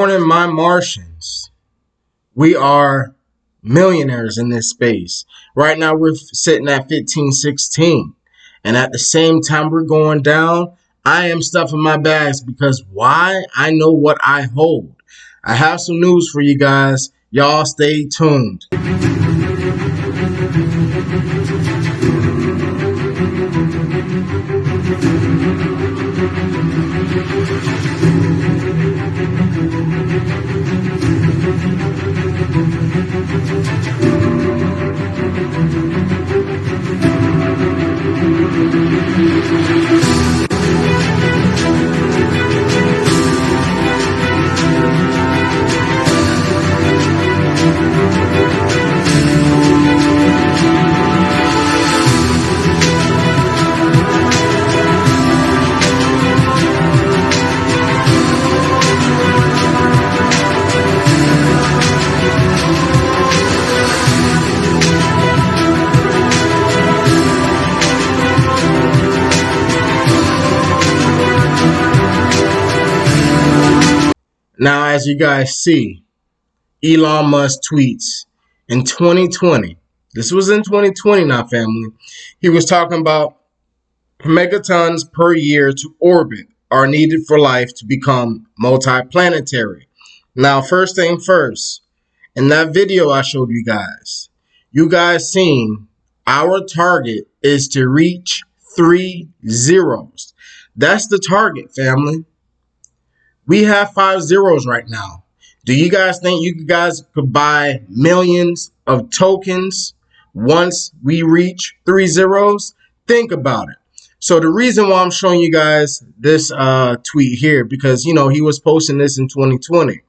Morning, my Martians. We are millionaires in this space. Right now, we're sitting at 1516. And at the same time we're going down, I am stuffing my bags because why? I know what I hold. I have some news for you guys. Y'all stay tuned. Now, as you guys see, Elon Musk tweets in 2020. This was in 2020 now, family. He was talking about megatons per year to orbit are needed for life to become multiplanetary. Now, first thing first, in that video I showed you guys seen our target is to reach 3 zeros. That's the target, family. We have 5 zeros right now. Do you guys think you guys could buy millions of tokens once we reach 3 zeros? Think about it. So the reason why I'm showing you guys this tweet here, because, you know, he was posting this in 2020.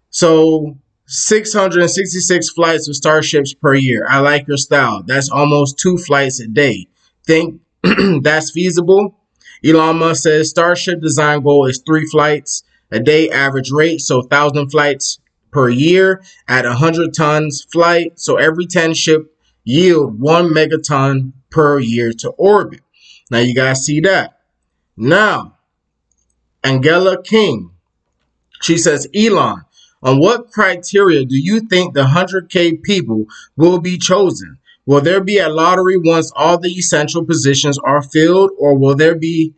So 666 flights of starships per year. I like your style. That's almost 2 flights a day. Think that's feasible? Elon Musk says Starship design goal is 3 flights a day average rate, so 1,000 flights per year at 100 tons flight. So every 10 ship yield 1 megaton per year to orbit. Now you guys see that. Now, Angela King, she says, Elon, on what criteria do you think the 100K people will be chosen? Will there be a lottery once all the essential positions are filled, or will there be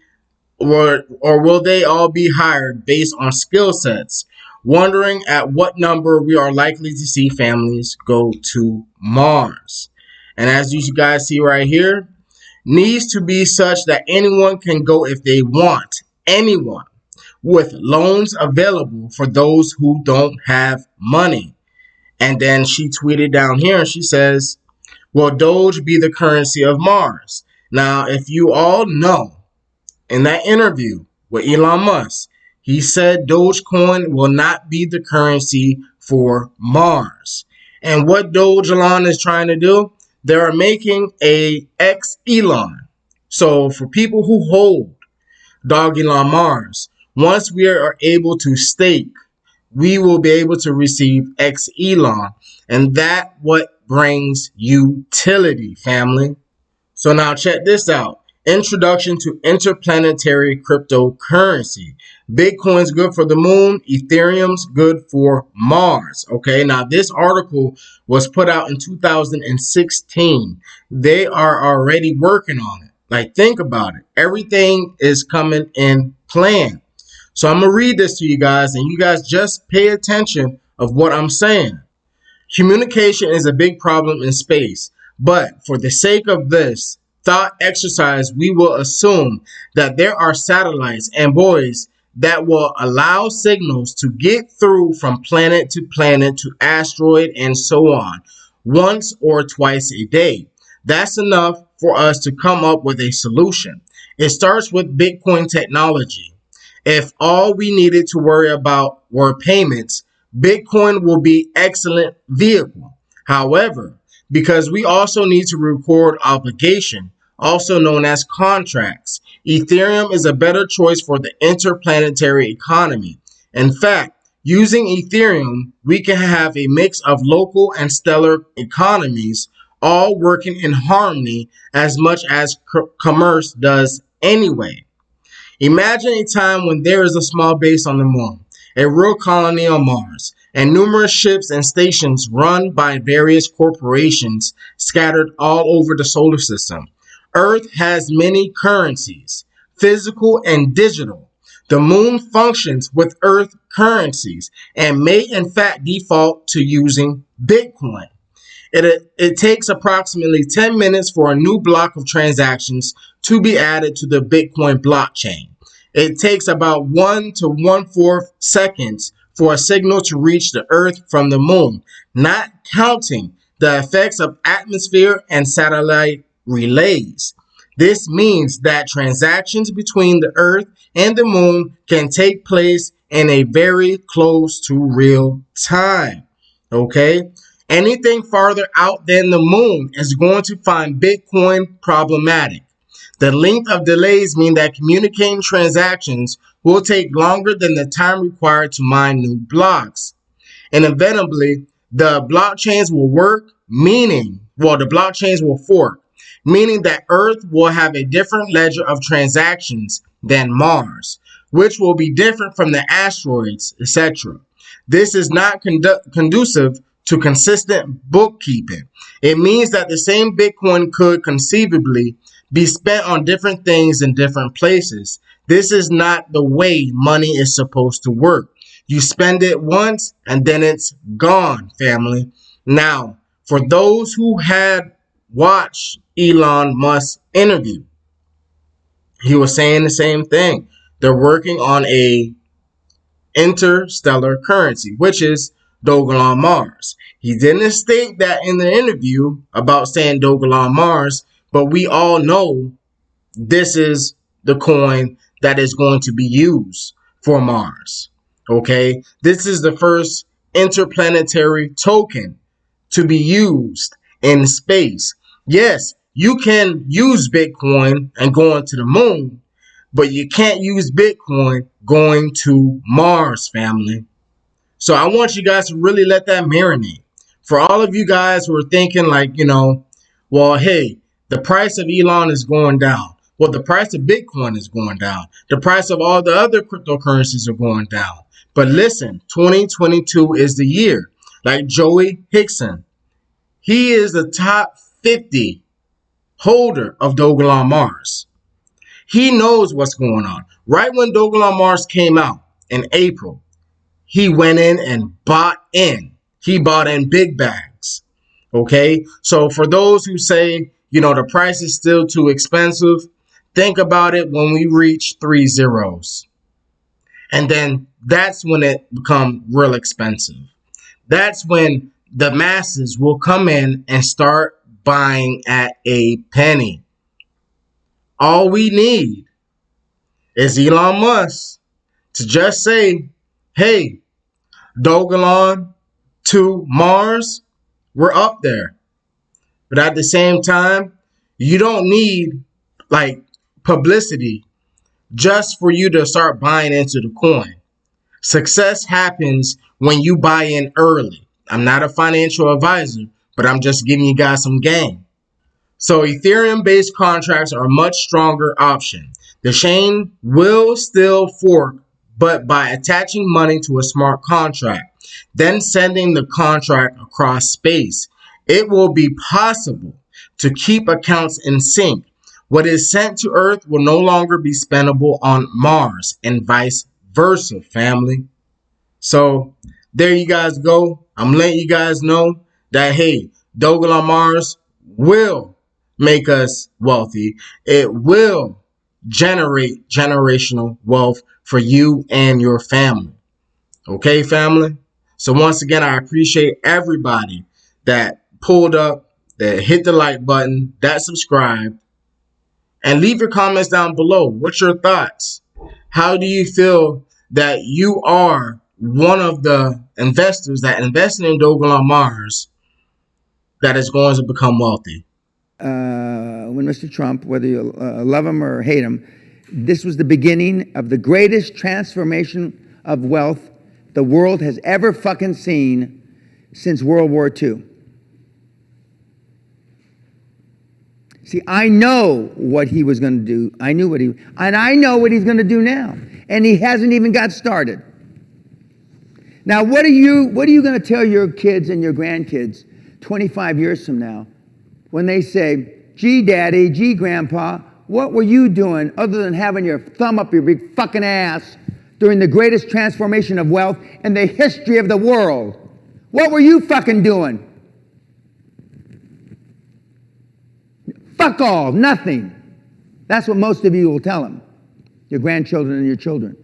or will they all be hired based on skill sets? Wondering at what number we are likely to see families go to Mars. And as you guys see right here, needs to be such that anyone can go if they want. Anyone, with loans available for those who don't have money. And then she tweeted down here and she says, will Doge be the currency of Mars? Now, if you all know, in that interview with Elon Musk, he said Dogecoin will not be the currency for Mars. And what Dogelon is trying to do, they are making a Elon. So for people who hold Dogelon Mars, once we are able to stake, we will be able to receive Elon. And that what brings utility, family. So now check this out. Introduction to interplanetary cryptocurrency. Bitcoin's good for the moon. Ethereum's good for Mars. Okay, now this article was put out in 2016. They are already working on it. Like, think about it. Everything is coming in plan. So I'm going to read this to you guys, and you guys just pay attention of what I'm saying. Communication is a big problem in space, but for the sake of this thought exercise, we will assume that there are satellites and buoys that will allow signals to get through from planet to asteroid and so on, once or twice a day. That's enough for us to come up with a solution. It starts with Bitcoin technology. If all we needed to worry about were payments, Bitcoin will be an excellent vehicle. However, because we also need to record obligation, also known as contracts, Ethereum is a better choice for the interplanetary economy. In fact, using Ethereum, we can have a mix of local and stellar economies all working in harmony as much as commerce does anyway. Imagine a time when there is a small base on the moon. a real colony on Mars, and numerous ships and stations run by various corporations scattered all over the solar system. Earth has many currencies, physical and digital. The moon functions with Earth currencies and may in fact default to using Bitcoin. It takes approximately 10 minutes for a new block of transactions to be added to the Bitcoin blockchain. It takes about 1 to 1/4 seconds for a signal to reach the Earth from the moon, not counting the effects of atmosphere and satellite relays. This means that transactions between the Earth and the moon can take place in a very close to real time. Okay? Anything farther out than the moon is going to find Bitcoin problematic. The length of delays mean that communicating transactions will take longer than the time required to mine new blocks. And inevitably, the blockchains will the blockchains will fork, meaning that Earth will have a different ledger of transactions than Mars, which will be different from the asteroids, etc. This is not conducive to consistent bookkeeping. It means that the same Bitcoin could conceivably be spent on different things in different places. This is not the way money is supposed to work. You spend it once and then it's gone, family. Now, for those who had watched Elon Musk's interview, he was saying the same thing. They're working on a interstellar currency, which is Dogelon Mars. He didn't state that in the interview about saying Dogelon Mars, but we all know this is the coin that is going to be used for Mars. Okay, this is the first interplanetary token to be used in space. Yes, you can use Bitcoin and go into the moon, but you can't use Bitcoin going to Mars, family. So I want you guys to really let that marinate. For all of you guys who are thinking like, well, hey, the price of Elon is going down. Well, the price of Bitcoin is going down. The price of all the other cryptocurrencies are going down. But listen, 2022 is the year. Like Joey Hickson, he is the top 50 holder of Dogelon Mars. He knows what's going on. Right when Dogelon Mars came out in April, he went in and bought in. He bought in big bags. Okay? So for those who say, the price is still too expensive, think about it when we reach 3 zeros. And then that's when it becomes real expensive. That's when the masses will come in and start buying at a penny. All we need is Elon Musk to just say, hey, Dogelon to Mars, we're up there. But at the same time, you don't need publicity just for you to start buying into the coin. Success happens when you buy in early. I'm not a financial advisor, but I'm just giving you guys some game. So Ethereum-based contracts are a much stronger option. The chain will still fork, but by attaching money to a smart contract, then sending the contract across space, it will be possible to keep accounts in sync. What is sent to Earth will no longer be spendable on Mars and vice versa, family. So there you guys go. I'm letting you guys know that, hey, Dogelon Mars will make us wealthy. It will generate generational wealth for you and your family. Okay, family? So once again, I appreciate everybody that pulled up, that hit the like button, that subscribed, and leave your comments down below. What's your thoughts? How do you feel that you are one of the investors that invested in Dogelon Mars that is going to become wealthy? When Mr. Trump, whether you love him or hate him, this was the beginning of the greatest transformation of wealth the world has ever fucking seen since World War II. See, I know what he was going to do. I know what he's going to do now. And he hasn't even got started. Now, what are you going to tell your kids and your grandkids 25 years from now when they say, gee, Daddy, gee, Grandpa, what were you doing other than having your thumb up your big fucking ass during the greatest transformation of wealth in the history of the world? What were you fucking doing? Fuck all, nothing. That's what most of you will tell them, your grandchildren and your children.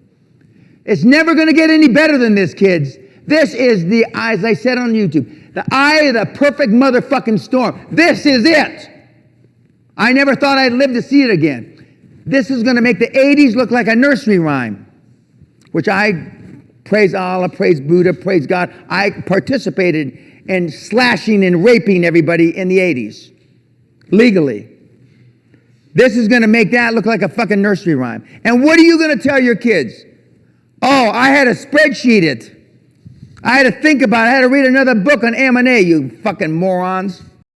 It's never going to get any better than this, kids. This is the, as I said on YouTube, the eye of the perfect motherfucking storm. This is it. I never thought I'd live to see it again. This is going to make the 80s look like a nursery rhyme, which I, praise Allah, praise Buddha, praise God, I participated in slashing and raping everybody in the 80s, legally. This is going to make that look like a fucking nursery rhyme. And what are you going to tell your kids? Oh, I had to spreadsheet it. I had to think about it. I had to read another book on M&A, you fucking morons.